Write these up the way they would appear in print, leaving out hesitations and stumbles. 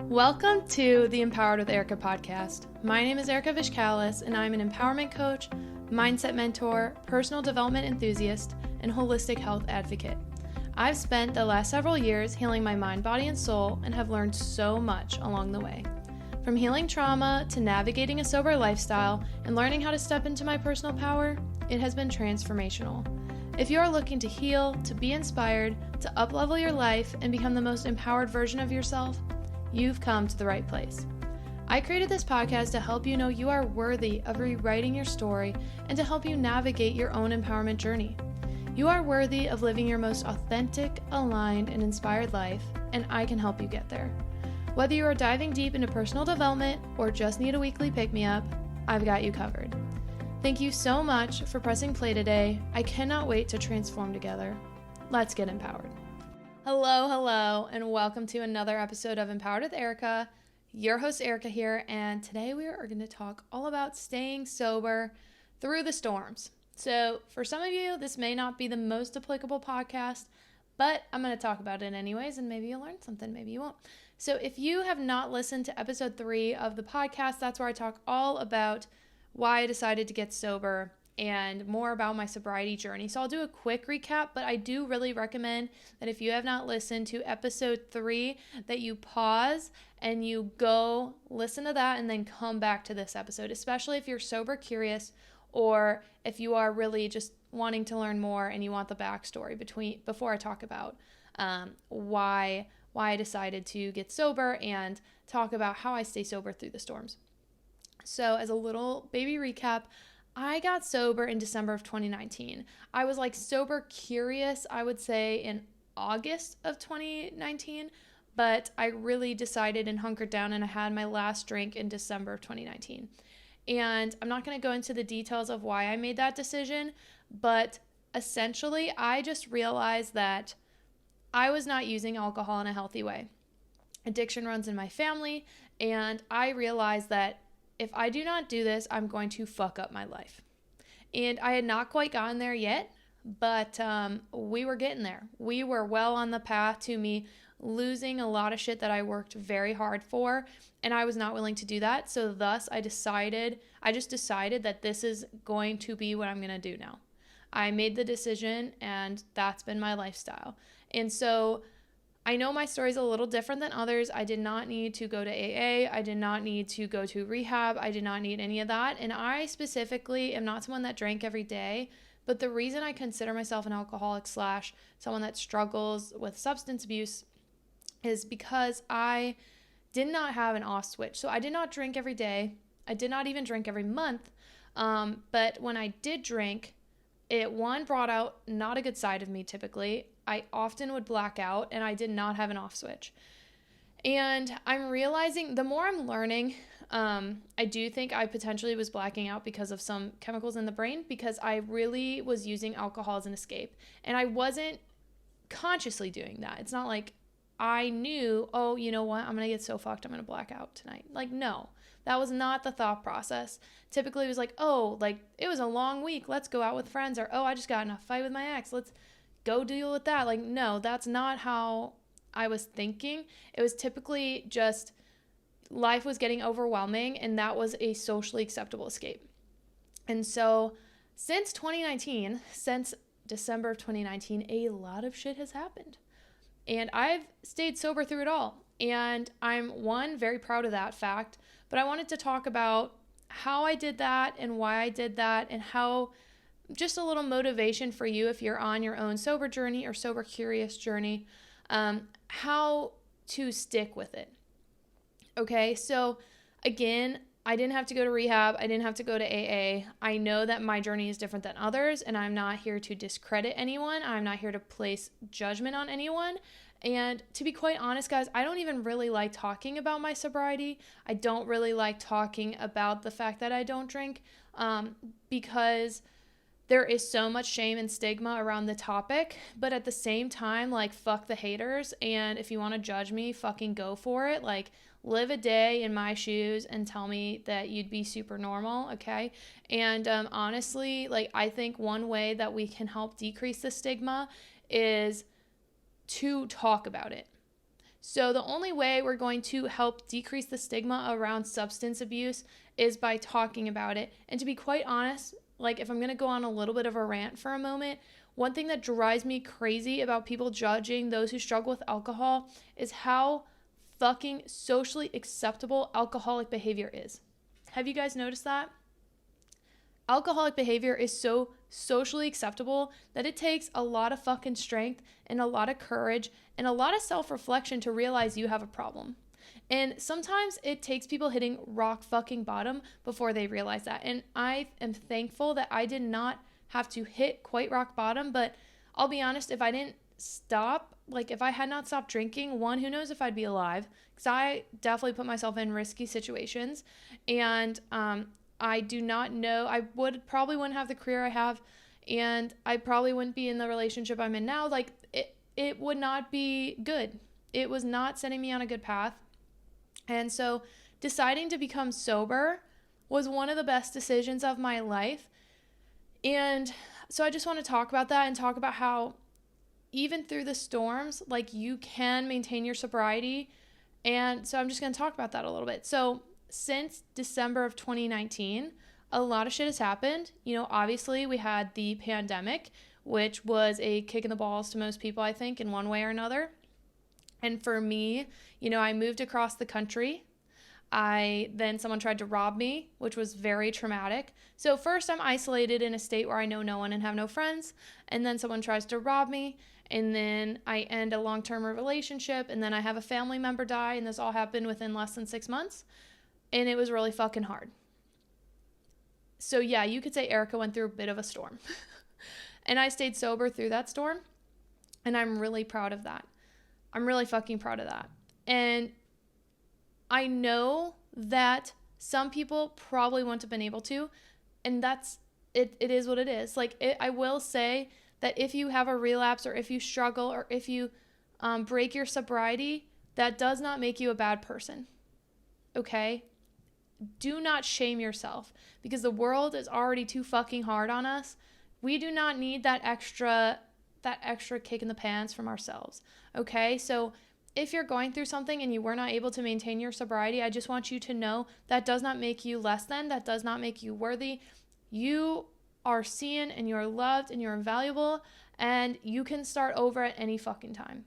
Welcome to the Empowered with Erika podcast. My name is Erika FB, and I'm an empowerment coach, mindset mentor, personal development enthusiast, and holistic health advocate. I've spent the last several years healing my mind, body, and soul, and have learned so much along the way. From healing trauma to navigating a sober lifestyle and learning how to step into my personal power, it has been transformational. If you are looking to heal, to be inspired, to uplevel your life, and become the most empowered version of yourself, you've come to the right place. I created this podcast to help you know you are worthy of rewriting your story and to help you navigate your own empowerment journey. You are worthy of living your most authentic, aligned, and inspired life, and I can help you get there. Whether you are diving deep into personal development or just need a weekly pick-me-up, I've got you covered. Thank you so much for pressing play today. I cannot wait to transform together. Let's get empowered. Hello, and welcome to another episode of Empowered with Erika. Your host Erika here, and today we are going to talk all about staying sober through the storms. So for some of you, this may not be the most applicable podcast, but I'm going to talk about it anyways, and maybe you'll learn something, maybe you won't. So if you have not listened to episode 3 of the podcast, that's where I talk all about why I decided to get sober and more about my sobriety journey. So I'll do a quick recap, but I do really recommend that if you have not listened to episode 3, that you pause and you go listen to that and then come back to this episode, especially if you're sober curious or if you are really just wanting to learn more and you want the backstory before I talk about why I decided to get sober and talk about how I stay sober through the storms. So as a little baby recap, I got sober in December of 2019. I was sober curious, I would say, in August of 2019, but I really decided and hunkered down and I had my last drink in December of 2019. And I'm not going to go into the details of why I made that decision, but essentially I just realized that I was not using alcohol in a healthy way. Addiction runs in my family, and I realized that if I do not do this, I'm going to fuck up my life. And I had not quite gotten there yet, but we were getting there. We were well on the path to me losing a lot of shit that I worked very hard for, and I was not willing to do that. So thus I just decided that this is going to be what I'm going to do now. I made the decision, and that's been my lifestyle. And so I know my story is a little different than others. I did not need to go to AA. I did not need to go to rehab. I did not need any of that. And I specifically am not someone that drank every day. But the reason I consider myself an alcoholic / someone that struggles with substance abuse is because I did not have an off switch. So I did not drink every day. I did not even drink every month. But when I did drink, it brought out not a good side of me typically. I often would black out, and I did not have an off switch. And I'm realizing the more I'm learning, I do think I potentially was blacking out because of some chemicals in the brain, because I really was using alcohol as an escape. And I wasn't consciously doing that. It's not like I knew, oh, you know what, I'm going to get so fucked, I'm going to black out tonight. No, that was not the thought process. Typically it was it was a long week, let's go out with friends, or, oh, I just got in a fight with my ex, let's go deal with that. No, that's not how I was thinking. It was typically just life was getting overwhelming, and that was a socially acceptable escape. And so since December of 2019, a lot of shit has happened. And I've stayed sober through it all. And I'm, very proud of that fact. But I wanted to talk about how I did that and why I did that, and how just a little motivation for you if you're on your own sober journey or sober curious journey, how to stick with it. Okay, so again, I didn't have to go to rehab. I didn't have to go to AA. I know that my journey is different than others, and I'm not here to discredit anyone. I'm not here to place judgment on anyone. And to be quite honest, guys, I don't even really like talking about my sobriety. I don't really like talking about the fact that I don't drink, because there is so much shame and stigma around the topic, but at the same time, fuck the haters, and if you want to judge me, fucking go for it. Live a day in my shoes and tell me that you'd be super normal, okay? And honestly, I think one way that we can help decrease the stigma is to talk about it. So the only way we're going to help decrease the stigma around substance abuse is by talking about it. And to be quite honest, like if I'm going to go on a little bit of a rant for a moment, one thing that drives me crazy about people judging those who struggle with alcohol is how fucking socially acceptable alcoholic behavior is. Have you guys noticed that? Alcoholic behavior is so socially acceptable that it takes a lot of fucking strength and a lot of courage and a lot of self-reflection to realize you have a problem. And sometimes it takes people hitting rock fucking bottom before they realize that. And I am thankful that I did not have to hit quite rock bottom, but I'll be honest, if I didn't stop, like if I had not stopped drinking, one, who knows if I'd be alive, because I definitely put myself in risky situations. And I do not know, I probably wouldn't have the career I have, and I probably wouldn't be in the relationship I'm in now. Like it would not be good. It was not setting me on a good path. And so deciding to become sober was one of the best decisions of my life. And so I just want to talk about that and talk about how even through the storms, like you can maintain your sobriety. And so I'm just going to talk about that a little bit. So since December of 2019, a lot of shit has happened. You know, obviously we had the pandemic, which was a kick in the balls to most people, I think, in one way or another. And for me, you know, I moved across the country. Then someone tried to rob me, which was very traumatic. So first I'm isolated in a state where I know no one and have no friends. And then someone tries to rob me. And then I end a long-term relationship. And then I have a family member die. And this all happened within less than 6 months. And it was really fucking hard. So yeah, you could say Erika went through a bit of a storm. And I stayed sober through that storm. And I'm really proud of that. I'm really fucking proud of that. And I know that some people probably wouldn't have been able to. And that's, it is what it is. Like, I will say that if you have a relapse or if you struggle or if you break your sobriety, that does not make you a bad person. Okay? Do not shame yourself because the world is already too fucking hard on us. We do not need that extra kick in the pants from ourselves. Okay? So if you're going through something and you were not able to maintain your sobriety, I just want you to know that does not make you less than, that does not make you worthy. You are seen and you're loved and you're valuable and you can start over at any fucking time.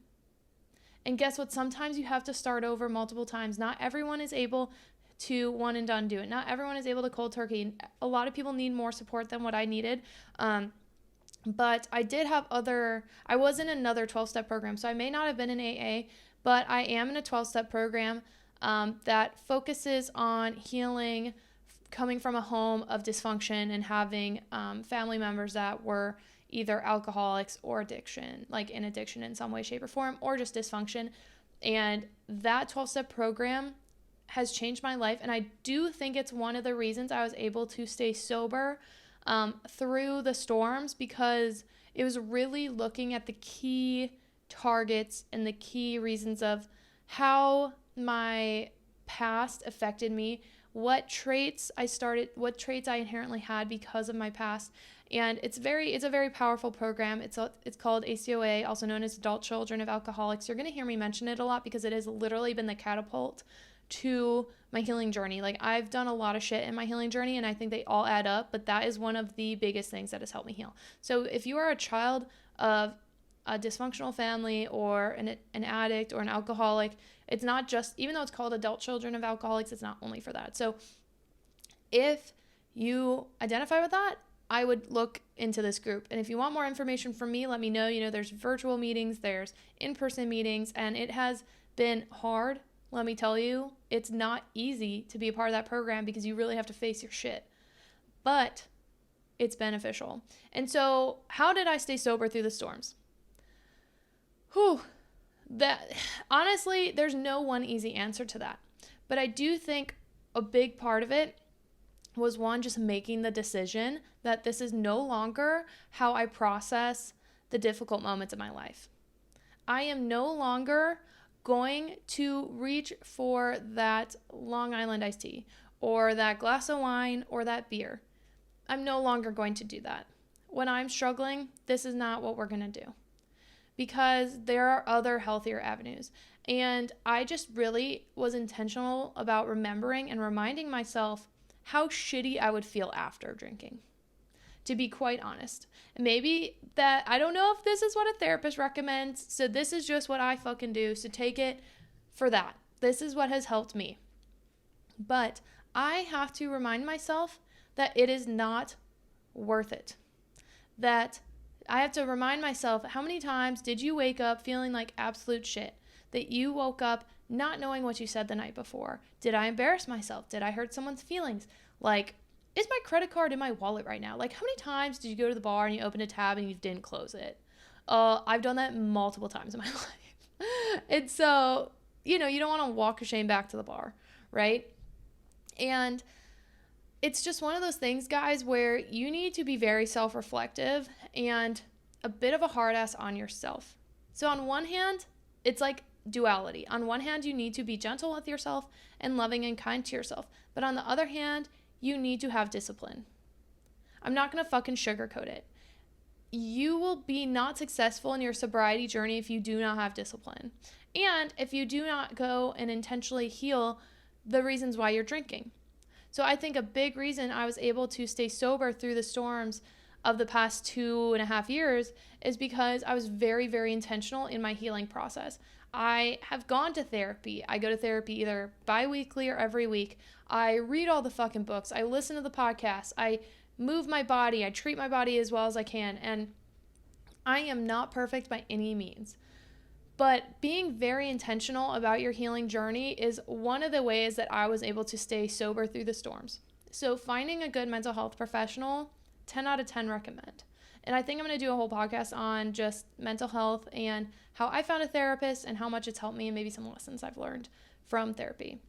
And guess what? Sometimes you have to start over multiple times. Not everyone is able to one and done do it. Not everyone is able to cold turkey. A lot of people need more support than what I needed. But I was in another 12-step program, so I may not have been in AA, but I am in a 12-step program that focuses on healing, coming from a home of dysfunction and having family members that were either alcoholics or addiction, like in addiction in some way, shape, or form, or just dysfunction. And that 12-step program has changed my life, and I do think it's one of the reasons I was able to stay sober through the storms, because it was really looking at the key targets and the key reasons of how my past affected me, what traits I inherently had because of my past. And it's a very powerful program. It's called ACOA, also known as Adult Children of Alcoholics. You're going to hear me mention it a lot because it has literally been the catapult to my healing journey. Like, I've done a lot of shit in my healing journey and I think they all add up, but that is one of the biggest things that has helped me heal. So if you are a child of a dysfunctional family or an addict or an alcoholic, it's not just, even though it's called Adult Children of Alcoholics, it's not only for that. So if you identify with that, I would look into this group. And if you want more information from me, let me know. You know, there's virtual meetings, there's in-person meetings, and it has been hard. Let me tell you, it's not easy to be a part of that program because you really have to face your shit. But it's beneficial. And so how did I stay sober through the storms? Honestly, there's no one easy answer to that. But I do think a big part of it was, one, just making the decision that this is no longer how I process the difficult moments of my life. I am no longer going to reach for that Long Island iced tea or that glass of wine or that beer. I'm no longer going to do that. When I'm struggling, this is not what we're going to do. because there are other healthier avenues. And I just really was intentional about remembering and reminding myself how shitty I would feel after drinking, to be quite honest. Maybe that, I don't know if this is what a therapist recommends, so this is just what I fucking do, so take it for that. This is what has helped me. But I have to remind myself that it is not worth it. That I have to remind myself, how many times did you wake up feeling like absolute shit? That you woke up not knowing what you said the night before? Did I embarrass myself? Did I hurt someone's feelings? Like, is my credit card in my wallet right now? Like, how many times did you go to the bar and you opened a tab and you didn't close it? I've done that multiple times in my life. And so, you don't want to walk your shame back to the bar, right? And it's just one of those things, guys, where you need to be very self-reflective and a bit of a hard ass on yourself. So on one hand, it's like duality. On one hand, you need to be gentle with yourself and loving and kind to yourself. But on the other hand, you need to have discipline. I'm not going to fucking sugarcoat it. You will be not successful in your sobriety journey if you do not have discipline. And if you do not go and intentionally heal the reasons why you're drinking. So I think a big reason I was able to stay sober through the storms of the past 2.5 years is because I was very, very intentional in my healing process. I have gone to therapy. I go to therapy either bi-weekly or every week. I read all the fucking books. I listen to the podcasts. I move my body. I treat my body as well as I can. And I am not perfect by any means. But being very intentional about your healing journey is one of the ways that I was able to stay sober through the storms. So finding a good mental health professional, 10 out of 10 recommend. And I think I'm going to do a whole podcast on just mental health and how I found a therapist and how much it's helped me and maybe some lessons I've learned from therapy.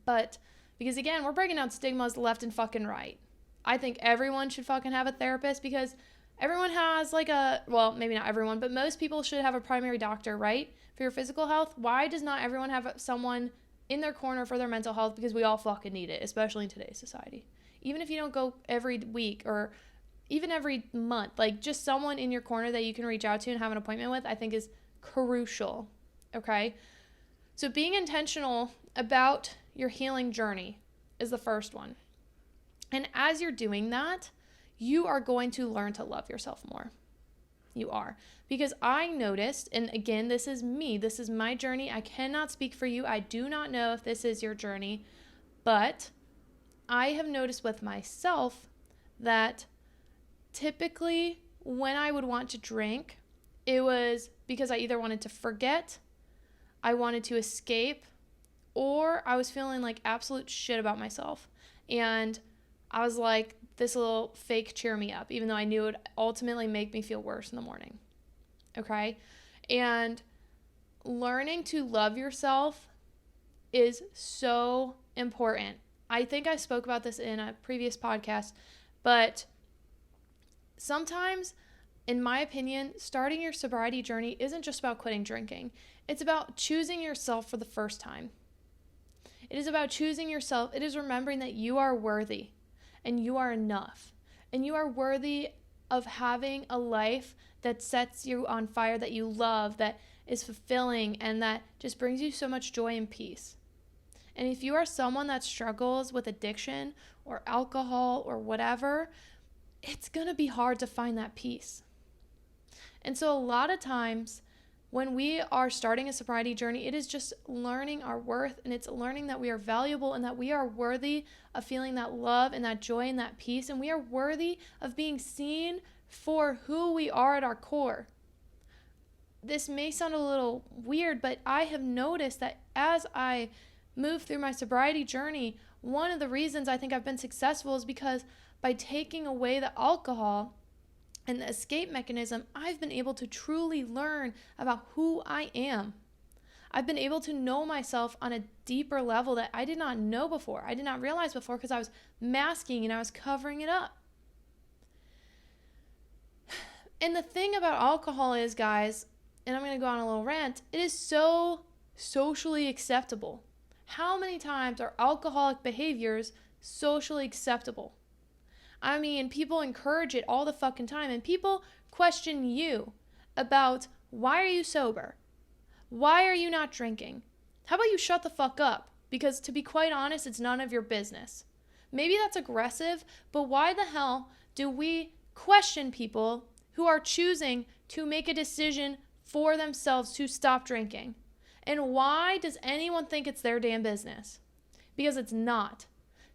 But because again, we're breaking down stigmas left and fucking right. I think everyone should fucking have a therapist because everyone has maybe not everyone, but most people should have a primary doctor, right? For your physical health. Why does not everyone have someone in their corner for their mental health? Because we all fucking need it, especially in today's society. Even if you don't go every week or even every month, like just someone in your corner that you can reach out to and have an appointment with, I think is crucial, okay? So being intentional about your healing journey is the first one. And as you're doing that, you are going to learn to love yourself more. You are. Because I noticed, and again, this is me, this is my journey. I cannot speak for you. I do not know if this is your journey, but I have noticed with myself that typically when I would want to drink, it was because I either wanted to forget, I wanted to escape, or I was feeling like absolute shit about myself. And I was like, this will fake cheer me up, even though I knew it would ultimately make me feel worse in the morning. Okay? And learning to love yourself is so important. I think I spoke about this in a previous podcast, but sometimes, in my opinion, starting your sobriety journey isn't just about quitting drinking. It's about choosing yourself for the first time. It is about choosing yourself. It is remembering that you are worthy and you are enough and you are worthy of having a life that sets you on fire, that you love, that is fulfilling, and that just brings you so much joy and peace. And if you are someone that struggles with addiction or alcohol or whatever, it's going to be hard to find that peace. And so a lot of times when we are starting a sobriety journey, it is just learning our worth, and it's learning that we are valuable and that we are worthy of feeling that love and that joy and that peace, and we are worthy of being seen for who we are at our core. This may sound a little weird, but I have noticed that as I move through my sobriety journey, one of the reasons I think I've been successful is because by taking away the alcohol and the escape mechanism, I've been able to truly learn about who I am. I've been able to know myself on a deeper level that I did not know before. I did not realize before because I was masking and I was covering it up. And the thing about alcohol is, guys, and I'm going to go on a little rant, it is so socially acceptable. How many times are alcoholic behaviors socially acceptable? I mean, people encourage it all the fucking time, and people question you about Why are you sober? Why are you not drinking? How about you shut the fuck up? Because to be quite honest, it's none of your business. Maybe that's aggressive, but why the hell do we question people who are choosing to make a decision for themselves to stop drinking? And why does anyone think it's their damn business? Because it's not.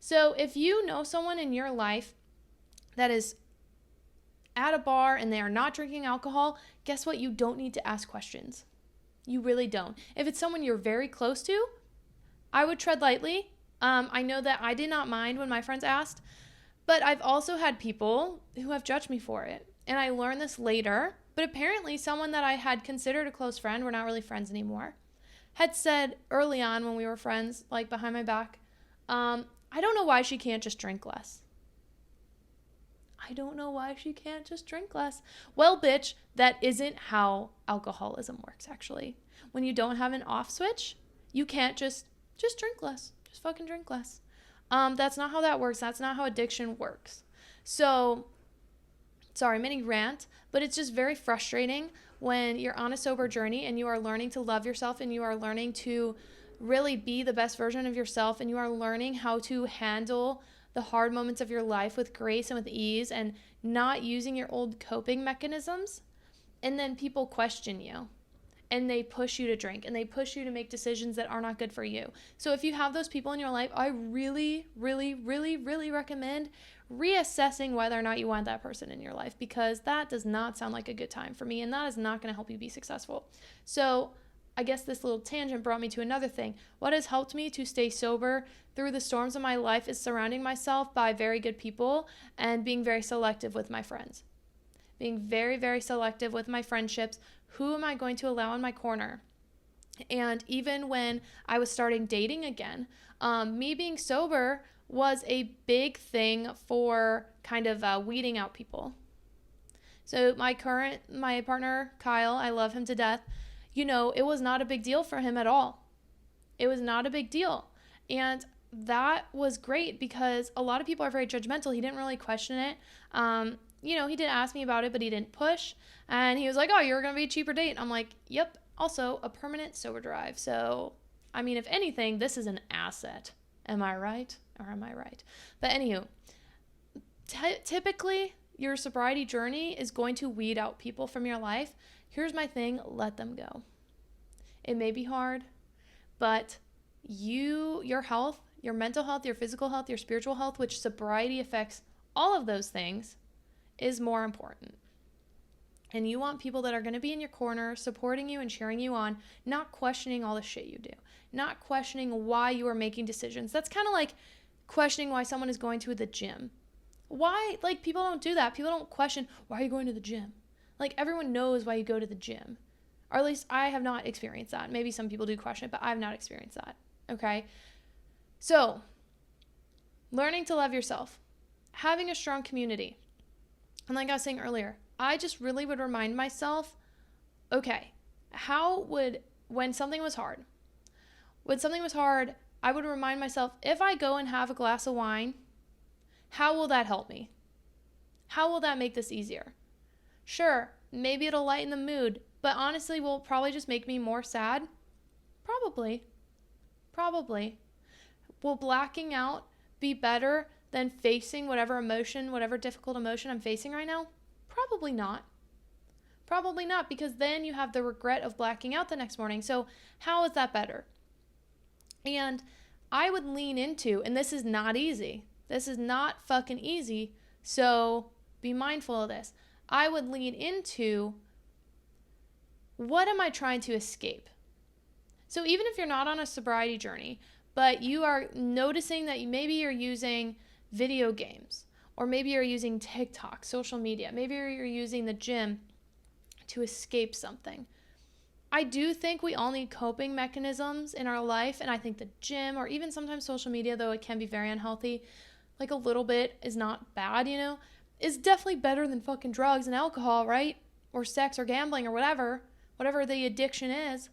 So if you know someone in your life that is at a bar and they are not drinking alcohol, guess what? You don't need to ask questions. You really don't. If it's someone you're very close to, I would tread lightly. I know that I did not mind when my friends asked, but I've also had people who have judged me for it. And I learned this later, but apparently someone that I had considered a close friend, we're not really friends anymore, had said early on when we were friends, like behind my back, I don't know why she can't just drink less. I don't know why she can't just drink less. Well, bitch, that isn't how alcoholism works, actually. When you don't have an off switch, you can't just drink less. Just fucking drink less. That's not how that works. That's not how addiction works. So, sorry, mini rant, but it's just very frustrating when you're on a sober journey and you are learning to love yourself and you are learning to really be the best version of yourself and you are learning how to handle the hard moments of your life with grace and with ease and not using your old coping mechanisms. And then people question you and they push you to drink and they push you to make decisions that are not good for you. So if you have those people in your life, I really, really, really, really recommend reassessing whether or not you want that person in your life, because that does not sound like a good time for me and that is not going to help you be successful. So I guess this little tangent brought me to another thing. What has helped me to stay sober through the storms of my life is surrounding myself by very good people and being very selective with my friends. Being very, very selective with my friendships. Who am I going to allow in my corner? And even when I was starting dating again, me being sober was a big thing for kind of weeding out people. So my partner, Kyle, I love him to death. You know, it was not a big deal for him at all. It was not a big deal. And that was great because a lot of people are very judgmental. He didn't really question it. You know, he did ask me about it, but he didn't push. And he was like, oh, you're going to be a cheaper date. I'm like, yep. Also, a permanent sober drive. So, I mean, if anything, this is an asset. Am I right? Or am I right? But anywho, typically, your sobriety journey is going to weed out people from your life. Here's my thing, let them go. It may be hard, but your health, your mental health, your physical health, your spiritual health, which sobriety affects all of those things, is more important. And you want people that are going to be in your corner, supporting you and cheering you on, not questioning all the shit you do, not questioning why you are making decisions. That's kind of like questioning why someone is going to the gym. Why? Like, people don't do that. People don't question, why are you going to the gym? Like, everyone knows why you go to the gym. Or at least I have not experienced that. Maybe some people do question it, but I have not experienced that. Okay? So, learning to love yourself. Having a strong community. And like I was saying earlier, I just really would remind myself, okay, when something was hard, I would remind myself, if I go and have a glass of wine, how will that help me? How will that make this easier? Sure, maybe it'll lighten the mood, but honestly, will it probably just make me more sad? Probably. Will blacking out be better than facing whatever difficult emotion I'm facing right now? Probably not. Because then you have the regret of blacking out the next morning. So how is that better? And I would lean into, and this is not easy. This is not fucking easy. So be mindful of this. I would lean into, what am I trying to escape? So even if you're not on a sobriety journey, but you are noticing that maybe you're using video games, or maybe you're using TikTok, social media, maybe you're using the gym to escape something. I do think we all need coping mechanisms in our life, and I think the gym, or even sometimes social media, though it can be very unhealthy, like a little bit is not bad, is definitely better than fucking drugs and alcohol, right? Or sex or gambling or whatever the addiction is.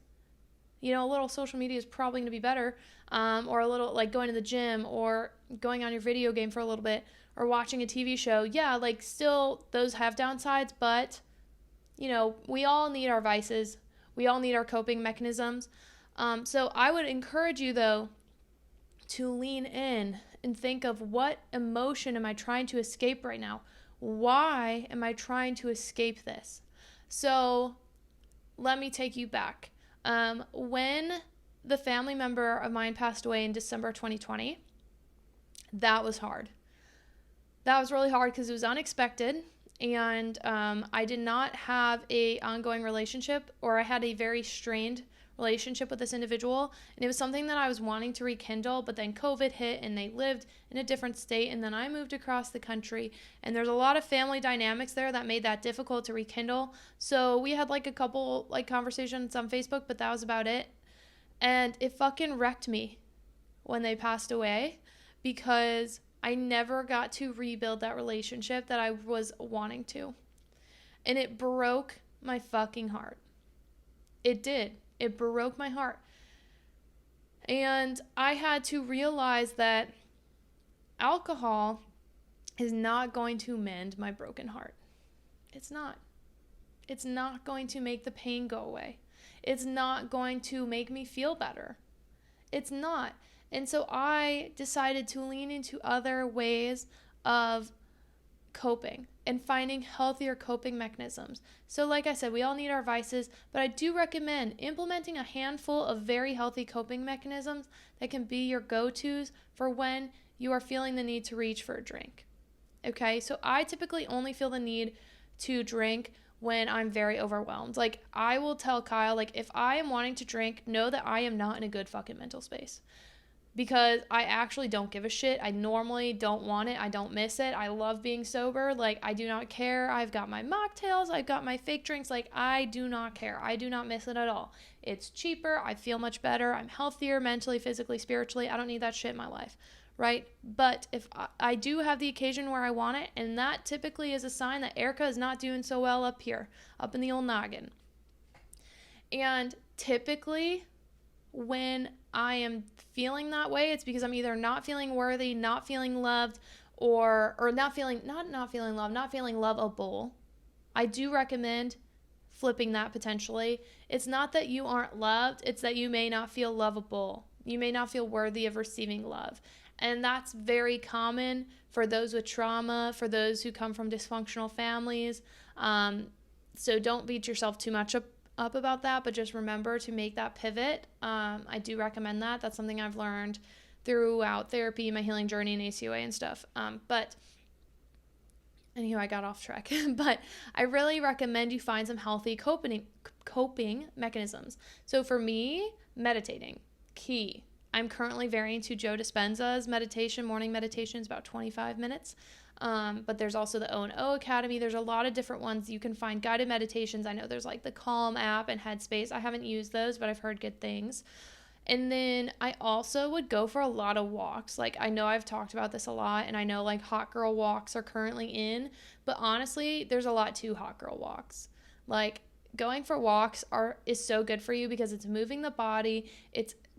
A little social media is probably going to be better, or a little like going to the gym or going on your video game for a little bit or watching a TV show. Yeah, like still those have downsides, but we all need our vices. We all need our coping mechanisms. So I would encourage you, though, to lean in and think of, what emotion am I trying to escape right now? Why am I trying to escape this? So let me take you back. When the family member of mine passed away in December 2020, that was hard. That was really hard because it was unexpected, and I did not have a ongoing relationship, or I had a very strained relationship with this individual, and it was something that I was wanting to rekindle, but then COVID hit and they lived in a different state, and then I moved across the country, and there's a lot of family dynamics there that made that difficult to rekindle. So we had like a couple like conversations on Facebook, but that was about it. And it fucking wrecked me when they passed away, because I never got to rebuild that relationship that I was wanting to. And it broke my fucking heart. It did. It broke my heart. And I had to realize that alcohol is not going to mend my broken heart. It's not. It's not going to make the pain go away. It's not going to make me feel better. It's not. And so I decided to lean into other ways of coping and finding healthier coping mechanisms. So like I said, we all need our vices, but I do recommend implementing a handful of very healthy coping mechanisms that can be your go-tos for when you are feeling the need to reach for a drink. Okay, so I typically only feel the need to drink when I'm very overwhelmed. Like, I will tell Kyle, like, if I am wanting to drink, know that I am not in a good fucking mental space. Because I actually don't give a shit. I normally don't want it. I don't miss it. I love being sober. Like, I do not care. I've got my mocktails. I've got my fake drinks. Like, I do not care. I do not miss it at all. It's cheaper. I feel much better. I'm healthier mentally, physically, spiritually. I don't need that shit in my life, right? But if I do have the occasion where I want it, and that typically is a sign that Erika is not doing so well up here, up in the old noggin. And typically, when I am feeling that way, it's because I'm either not feeling worthy, not feeling loved, or not feeling loved, not feeling lovable. I do recommend flipping that potentially. It's not that you aren't loved, it's that you may not feel lovable. You may not feel worthy of receiving love. And that's very common for those with trauma, for those who come from dysfunctional families. So don't beat yourself too much up about that, but just remember to make that pivot. I do recommend that. That's something I've learned throughout therapy, my healing journey, and ACOA and stuff. But anyway, I got off track. But I really recommend you find some healthy coping mechanisms. So for me, meditating, key. I'm currently very into Joe Dispenza's meditation. Morning meditation is about 25 minutes. But there's also the O&O Academy. There's a lot of different ones. You can find guided meditations. I know there's like the Calm app and Headspace. I haven't used those, but I've heard good things. And then I also would go for a lot of walks. Like, I know I've talked about this a lot, and I know like hot girl walks are currently in, but honestly, there's a lot to hot girl walks. Like, going for walks is so good for you because it's moving the body.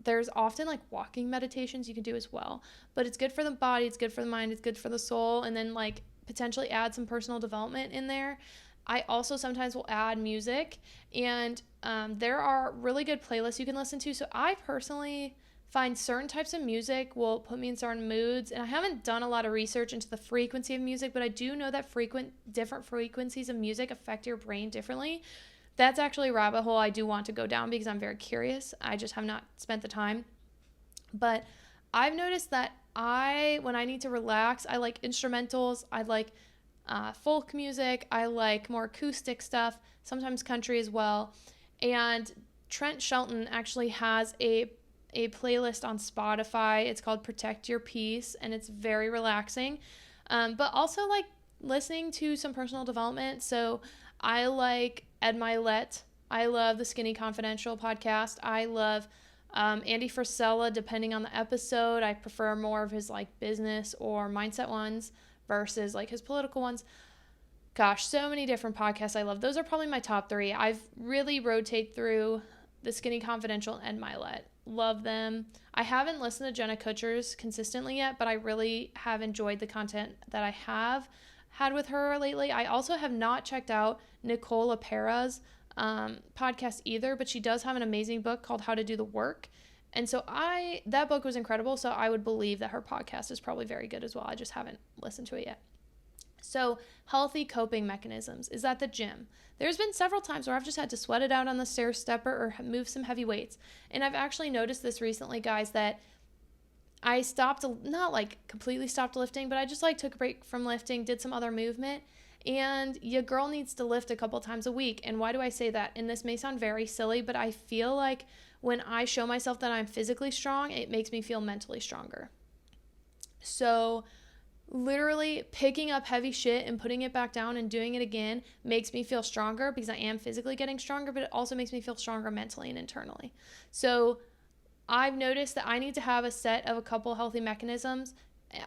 There's often like walking meditations you can do as well, but it's good for the body, it's good for the mind, it's good for the soul, and then like potentially add some personal development in there. I also sometimes will add music, and there are really good playlists you can listen to. So I personally find certain types of music will put me in certain moods, and I haven't done a lot of research into the frequency of music, but I do know that different frequencies of music affect your brain differently. That's actually a rabbit hole I do want to go down because I'm very curious. I just have not spent the time. But I've noticed that when I need to relax, I like instrumentals. I like folk music. I like more acoustic stuff, sometimes country as well. And Trent Shelton actually has a playlist on Spotify. It's called Protect Your Peace, and it's very relaxing. But also like listening to some personal development. So I like Ed Milet. I love the Skinny Confidential podcast. I love Andy Frisella, depending on the episode. I prefer more of his like business or mindset ones versus like his political ones. Gosh, so many different podcasts I love. Those are probably my top 3. I've really rotated through the Skinny Confidential and Milet. Love them. I haven't listened to Jenna Kutcher's consistently yet, but I really have enjoyed the content that I have had with her lately. I also have not checked out Nicole LaPera's podcast either, but she does have an amazing book called How to Do the Work. And so that book was incredible. So I would believe that her podcast is probably very good as well. I just haven't listened to it yet. So healthy coping mechanisms is at the gym. There's been several times where I've just had to sweat it out on the stair stepper or move some heavy weights. And I've actually noticed this recently, guys, that I stopped, not like completely stopped lifting, but I just like took a break from lifting, did some other movement. And your girl needs to lift a couple times a week. And why do I say that? And this may sound very silly, but I feel like when I show myself that I'm physically strong, it makes me feel mentally stronger. So literally picking up heavy shit and putting it back down and doing it again makes me feel stronger because I am physically getting stronger, but it also makes me feel stronger mentally and internally. So I've noticed that I need to have a set of a couple healthy mechanisms.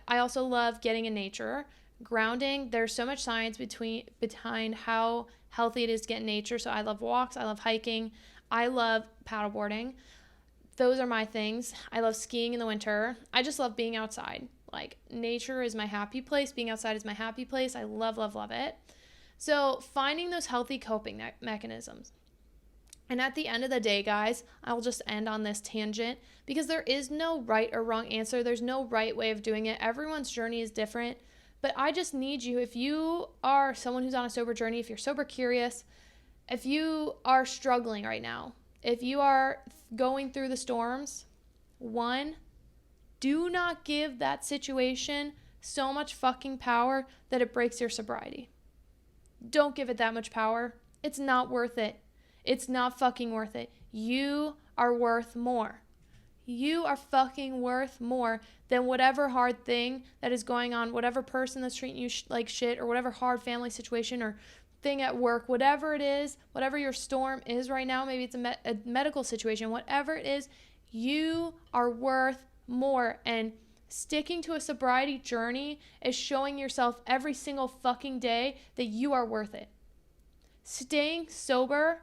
I also love getting in nature. Grounding, there's so much science behind how healthy it is to get in nature. So I love walks, I love hiking, I love paddleboarding. Those are my things. I love skiing in the winter. I just love being outside. Like, nature is my happy place. Being outside is my happy place. I love, love, love it. So finding those healthy coping mechanisms. And at the end of the day, guys, I'll just end on this tangent because there is no right or wrong answer. There's no right way of doing it. Everyone's journey is different. But I just need you, if you are someone who's on a sober journey, if you're sober curious, if you are struggling right now, if you are going through the storms, one, do not give that situation so much fucking power that it breaks your sobriety. Don't give it that much power. It's not worth it. It's not fucking worth it. You are worth more. You are fucking worth more than whatever hard thing that is going on, whatever person that's treating you like shit, or whatever hard family situation or thing at work, whatever it is, whatever your storm is right now. Maybe it's a medical situation, whatever it is, you are worth more. And sticking to a sobriety journey is showing yourself every single fucking day that you are worth it. Staying sober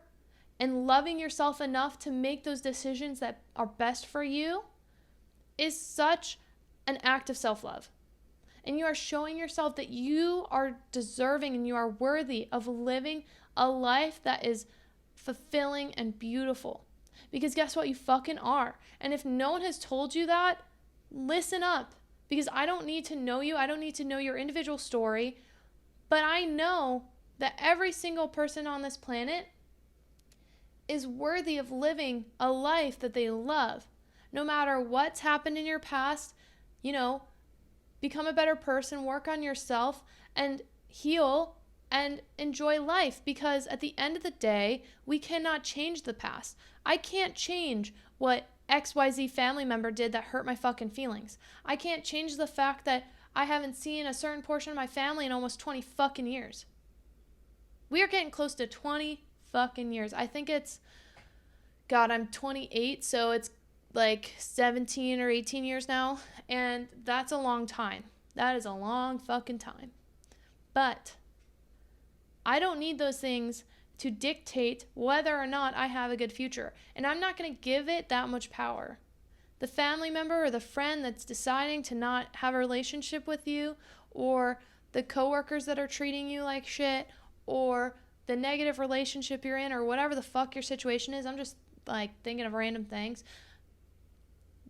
and loving yourself enough to make those decisions that are best for you is such an act of self-love. And you are showing yourself that you are deserving and you are worthy of living a life that is fulfilling and beautiful. Because guess what? You fucking are. And if no one has told you that, listen up. Because I don't need to know you. I don't need to know your individual story. But I know that every single person on this planet is worthy of living a life that they love. No matter what's happened in your past, become a better person, work on yourself, and heal and enjoy life. Because at the end of the day, we cannot change the past. I can't change what XYZ family member did that hurt my fucking feelings. I can't change the fact that I haven't seen a certain portion of my family in almost 20 fucking years. We are getting close to 20 fucking years. I think I'm 28, so it's like 17 or 18 years now, and that's a long time. That is a long fucking time. But I don't need those things to dictate whether or not I have a good future, and I'm not going to give it that much power. The family member or the friend that's deciding to not have a relationship with you, or the coworkers that are treating you like shit, or the negative relationship you're in, or whatever the fuck your situation is, I'm just like thinking of random things.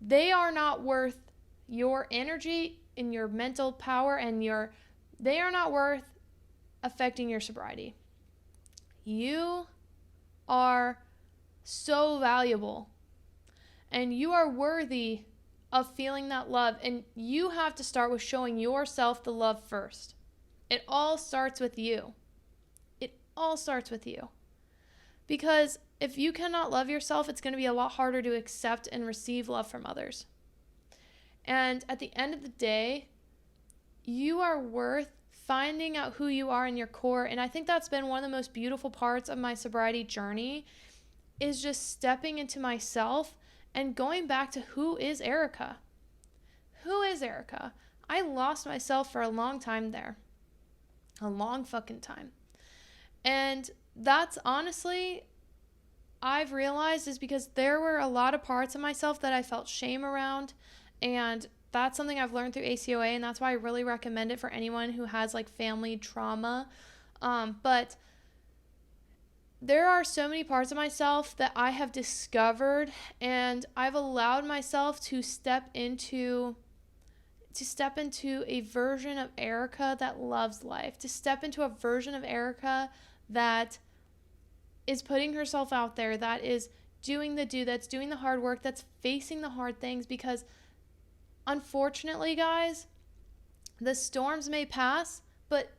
They are not worth your energy and your mental power, and they are not worth affecting your sobriety. You are so valuable, and you are worthy of feeling that love, and you have to start with showing yourself the love first. It all starts with you. It all starts with you. Because if you cannot love yourself, it's going to be a lot harder to accept and receive love from others. And at the end of the day, you are worth finding out who you are in your core. And I think that's been one of the most beautiful parts of my sobriety journey, is just stepping into myself and going back to who is Erika. Who is Erika? I lost myself for a long time there. A long fucking time. And that's honestly, I've realized, is because there were a lot of parts of myself that I felt shame around, and that's something I've learned through ACOA, and that's why I really recommend it for anyone who has like family trauma. But there are so many parts of myself that I have discovered, and I've allowed myself to step into a version of Erika that loves life, to step into a version of Erika that is putting herself out there, that is that's doing the hard work, that's facing the hard things, because unfortunately, guys, the storms may pass, but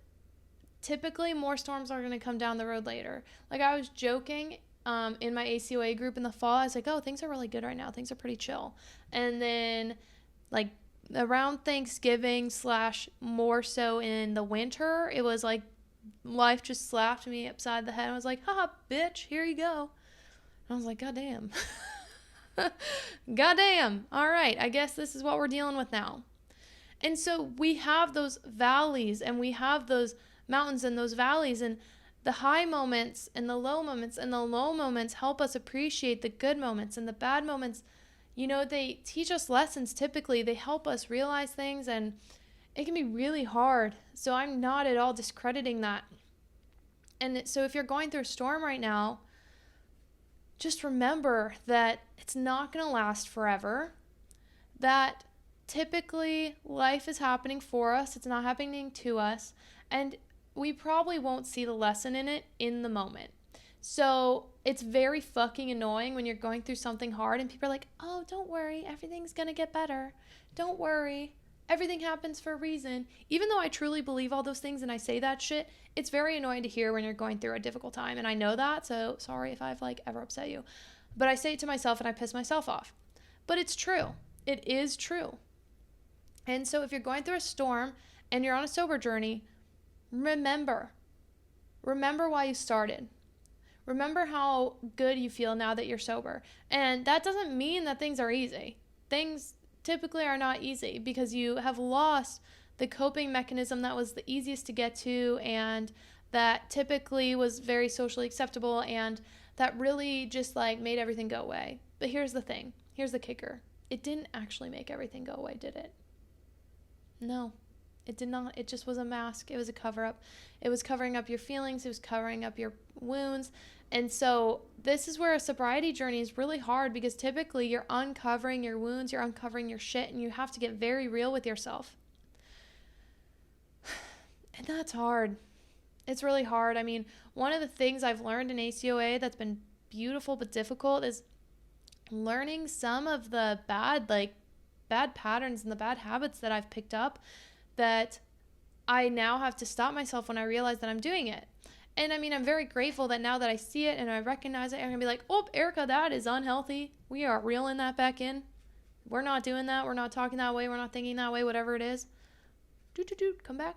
typically more storms are going to come down the road later. Like, I was joking in my ACOA group in the fall. I was like, oh, things are really good right now. Things are pretty chill. And then, like, around Thanksgiving / more so in the winter, it was like life just slapped me upside the head. I was like, haha, bitch, here you go. And I was like, goddamn. Goddamn. All right, I guess this is what we're dealing with now. And so we have those valleys, and we have those mountains and those valleys, and the high moments and the low moments, and the low moments help us appreciate the good moments, and the bad moments, they teach us lessons. Typically, they help us realize things, and it can be really hard. So I'm not at all discrediting that. And so if you're going through a storm right now, just remember that it's not going to last forever, that typically life is happening for us. It's not happening to us. And we probably won't see the lesson in it in the moment. So it's very fucking annoying when you're going through something hard and people are like, oh, don't worry, everything's going to get better. Don't worry. Everything happens for a reason. Even though I truly believe all those things and I say that shit, it's very annoying to hear when you're going through a difficult time. And I know that, so sorry if I've ever upset you. But I say it to myself and I piss myself off. But it's true. It is true. And so if you're going through a storm and you're on a sober journey, remember why you started. Remember how good you feel now that you're sober. And that doesn't mean that things are easy. Things typically are not easy because you have lost the coping mechanism that was the easiest to get to, and that typically was very socially acceptable, and that really just made everything go away. But here's the thing. Here's the kicker. It didn't actually make everything go away, did it? No, it did not. It just was a mask. It was a cover-up. It was covering up your feelings. It was covering up your wounds. And so this is where a sobriety journey is really hard, because typically you're uncovering your wounds, you're uncovering your shit, and you have to get very real with yourself. And that's hard. It's really hard. I mean, one of the things I've learned in ACOA that's been beautiful but difficult is learning some of the bad patterns and the bad habits that I've picked up that I now have to stop myself when I realize that I'm doing it. And I mean, I'm very grateful that now that I see it and I recognize it, I'm going to be like, oh, Erika, that is unhealthy. We are reeling that back in. We're not doing that. We're not talking that way. We're not thinking that way, whatever it is. Come back.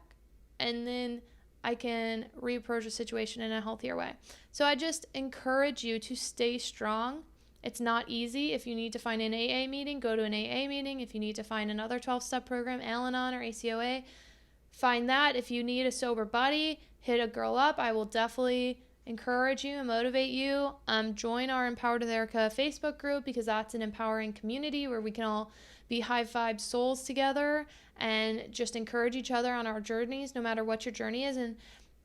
And then I can reapproach the situation in a healthier way. So I just encourage you to stay strong. It's not easy. If you need to find an AA meeting, go to an AA meeting. If you need to find another 12-step program, Al-Anon or ACOA, find that. If you need a sober buddy, hit a girl up. I will definitely encourage you and motivate you. Join our Empowered with Erika Facebook group, because that's an empowering community where we can all be high vibe souls together and just encourage each other on our journeys, no matter what your journey is. And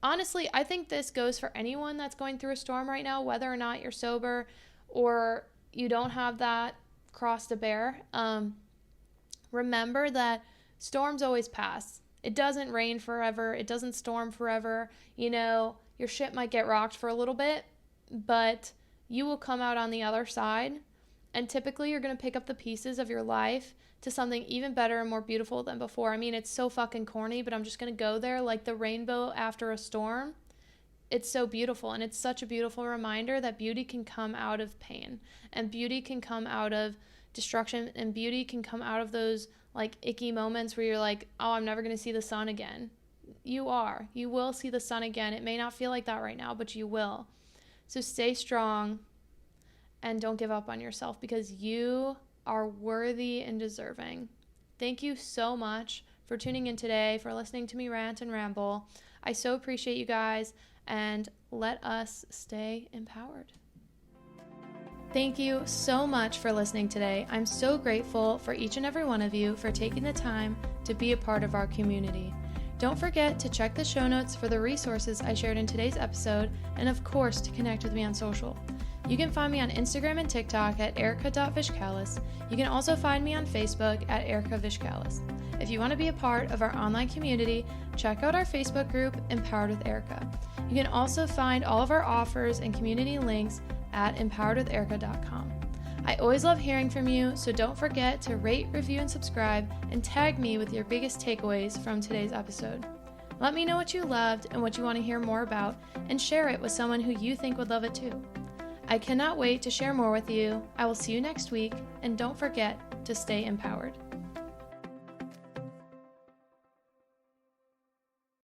honestly, I think this goes for anyone that's going through a storm right now, whether or not you're sober or you don't have that cross to bear. Remember that storms always pass. It doesn't rain forever. It doesn't storm forever. Your shit might get rocked for a little bit, but you will come out on the other side. And typically you're going to pick up the pieces of your life to something even better and more beautiful than before. I mean, it's so fucking corny, but I'm just going to go there. Like the rainbow after a storm. It's so beautiful. And it's such a beautiful reminder that beauty can come out of pain, and beauty can come out of destruction, and beauty can come out of those icky moments where you're like, oh, I'm never going to see the sun again. You will see the sun again. It may not feel like that right now, but you will. So stay strong and don't give up on yourself, because you are worthy and deserving. Thank you so much for tuning in today, for listening to me rant and ramble. I so appreciate you guys, and let us stay empowered. Thank you so much for listening today. I'm so grateful for each and every one of you for taking the time to be a part of our community. Don't forget to check the show notes for the resources I shared in today's episode, and of course to connect with me on social. You can find me on Instagram and TikTok at erika.vishkalis. You can also find me on Facebook at Erika Vishkalis. If you want to be a part of our online community, check out our Facebook group, Empowered with Erika. You can also find all of our offers and community links at empoweredwitherika.com. I always love hearing from you, so don't forget to rate, review, and subscribe, and tag me with your biggest takeaways from today's episode. Let me know what you loved and what you want to hear more about, and share it with someone who you think would love it too. I cannot wait to share more with you. I will see you next week, and don't forget to stay empowered.